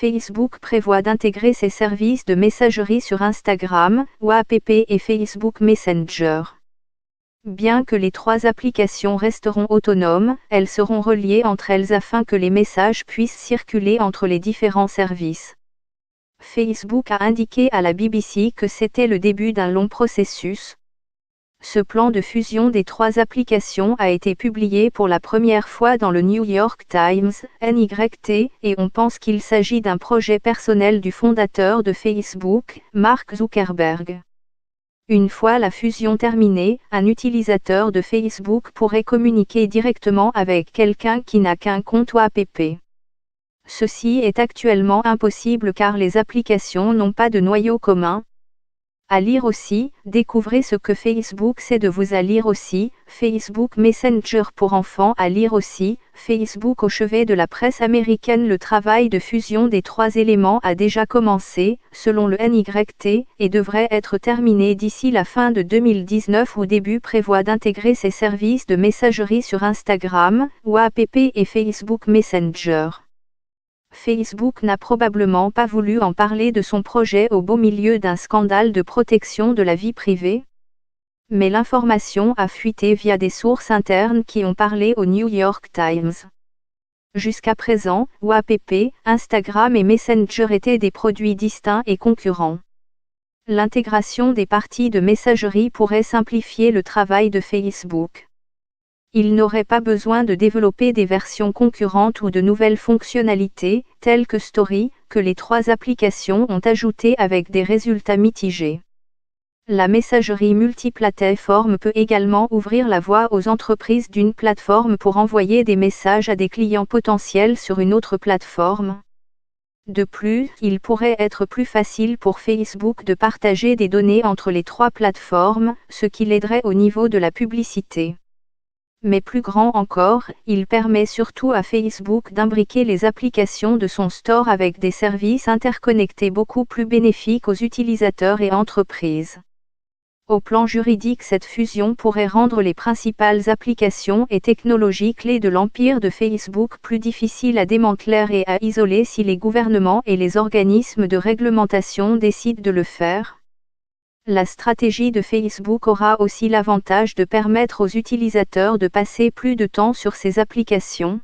Facebook prévoit d'intégrer ses services de messagerie sur Instagram, WhatsApp et Facebook Messenger. Bien que les trois applications resteront autonomes, elles seront reliées entre elles afin que les messages puissent circuler entre les différents services. Facebook a indiqué à la BBC que c'était le début d'un long processus. Ce plan de fusion des trois applications a été publié pour la première fois dans le New York Times, NYT, et on pense qu'il s'agit d'un projet personnel du fondateur de Facebook, Mark Zuckerberg. Une fois la fusion terminée, un utilisateur de Facebook pourrait communiquer directement avec quelqu'un qui n'a qu'un compte WhatsApp. Ceci est actuellement impossible car les applications n'ont pas de noyau commun. À lire aussi, découvrez ce que Facebook sait de vous. À lire aussi, Facebook Messenger pour enfants. À lire aussi, Facebook au chevet de la presse américaine. Le travail de fusion des trois éléments a déjà commencé, selon le NYT, et devrait être terminé d'ici la fin de 2019 ou début prévoit d'intégrer ces services de messagerie sur Instagram, WhatsApp et Facebook Messenger. Facebook n'a probablement pas voulu en parler de son projet au beau milieu d'un scandale de protection de la vie privée. Mais l'information a fuité via des sources internes qui ont parlé au New York Times. Jusqu'à présent, WhatsApp, Instagram et Messenger étaient des produits distincts et concurrents. L'intégration des parties de messagerie pourrait simplifier le travail de Facebook. Il n'aurait pas besoin de développer des versions concurrentes ou de nouvelles fonctionnalités, telles que Story, que les trois applications ont ajoutées avec des résultats mitigés. La messagerie multiplateforme peut également ouvrir la voie aux entreprises d'une plateforme pour envoyer des messages à des clients potentiels sur une autre plateforme. De plus, il pourrait être plus facile pour Facebook de partager des données entre les trois plateformes, ce qui l'aiderait au niveau de la publicité. Mais plus grand encore, il permet surtout à Facebook d'imbriquer les applications de son store avec des services interconnectés beaucoup plus bénéfiques aux utilisateurs et entreprises. Au plan juridique, cette fusion pourrait rendre les principales applications et technologies clés de l'empire de Facebook plus difficiles à démanteler et à isoler si les gouvernements et les organismes de réglementation décident de le faire. La stratégie de Facebook aura aussi l'avantage de permettre aux utilisateurs de passer plus de temps sur ces applications.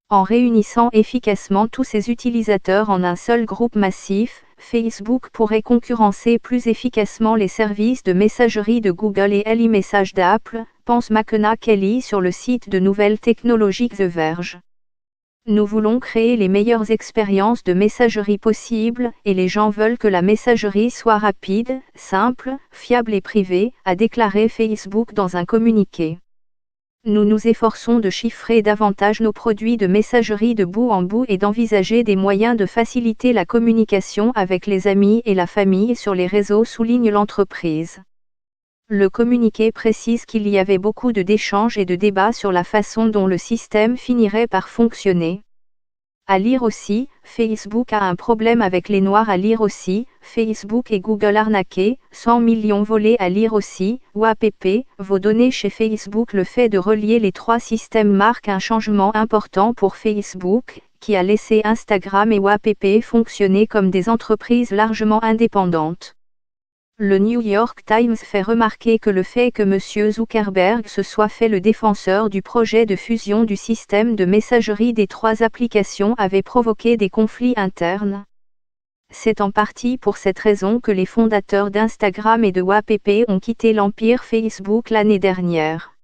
En réunissant efficacement tous ces utilisateurs en un seul groupe massif, Facebook pourrait concurrencer plus efficacement les services de messagerie de Google et iMessage d'Apple, pense McKenna Kelly sur le site de nouvelles technologies The Verge. Nous voulons créer les meilleures expériences de messagerie possibles, et les gens veulent que la messagerie soit rapide, simple, fiable et privée, a déclaré Facebook dans un communiqué. Nous nous efforçons de chiffrer davantage nos produits de messagerie de bout en bout et d'envisager des moyens de faciliter la communication avec les amis et la famille sur les réseaux, souligne l'entreprise. Le communiqué précise qu'il y avait beaucoup d'échanges et de débats sur la façon dont le système finirait par fonctionner. À lire aussi, Facebook a un problème avec les noirs. À lire aussi, Facebook et Google arnaqués, 100 millions volés. À lire aussi, WhatsApp, vos données chez Facebook. Le fait de relier les trois systèmes marque un changement important pour Facebook, qui a laissé Instagram et WhatsApp fonctionner comme des entreprises largement indépendantes. Le New York Times fait remarquer que le fait que M. Zuckerberg se soit fait le défenseur du projet de fusion du système de messagerie des trois applications avait provoqué des conflits internes. C'est en partie pour cette raison que les fondateurs d'Instagram et de WhatsApp ont quitté l'empire Facebook l'année dernière.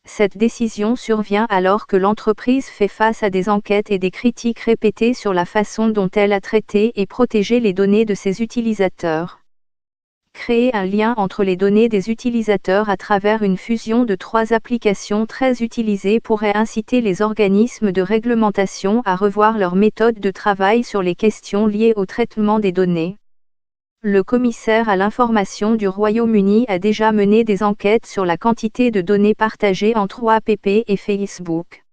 Cette décision survient alors que l'entreprise fait face à des enquêtes et des critiques répétées sur la façon dont elle a traité et protégé les données de ses utilisateurs. Créer un lien entre les données des utilisateurs à travers une fusion de trois applications très utilisées pourrait inciter les organismes de réglementation à revoir leur méthode de travail sur les questions liées au traitement des données. Le commissaire à l'information du Royaume-Uni a déjà mené des enquêtes sur la quantité de données partagées entre WhatsApp et Facebook.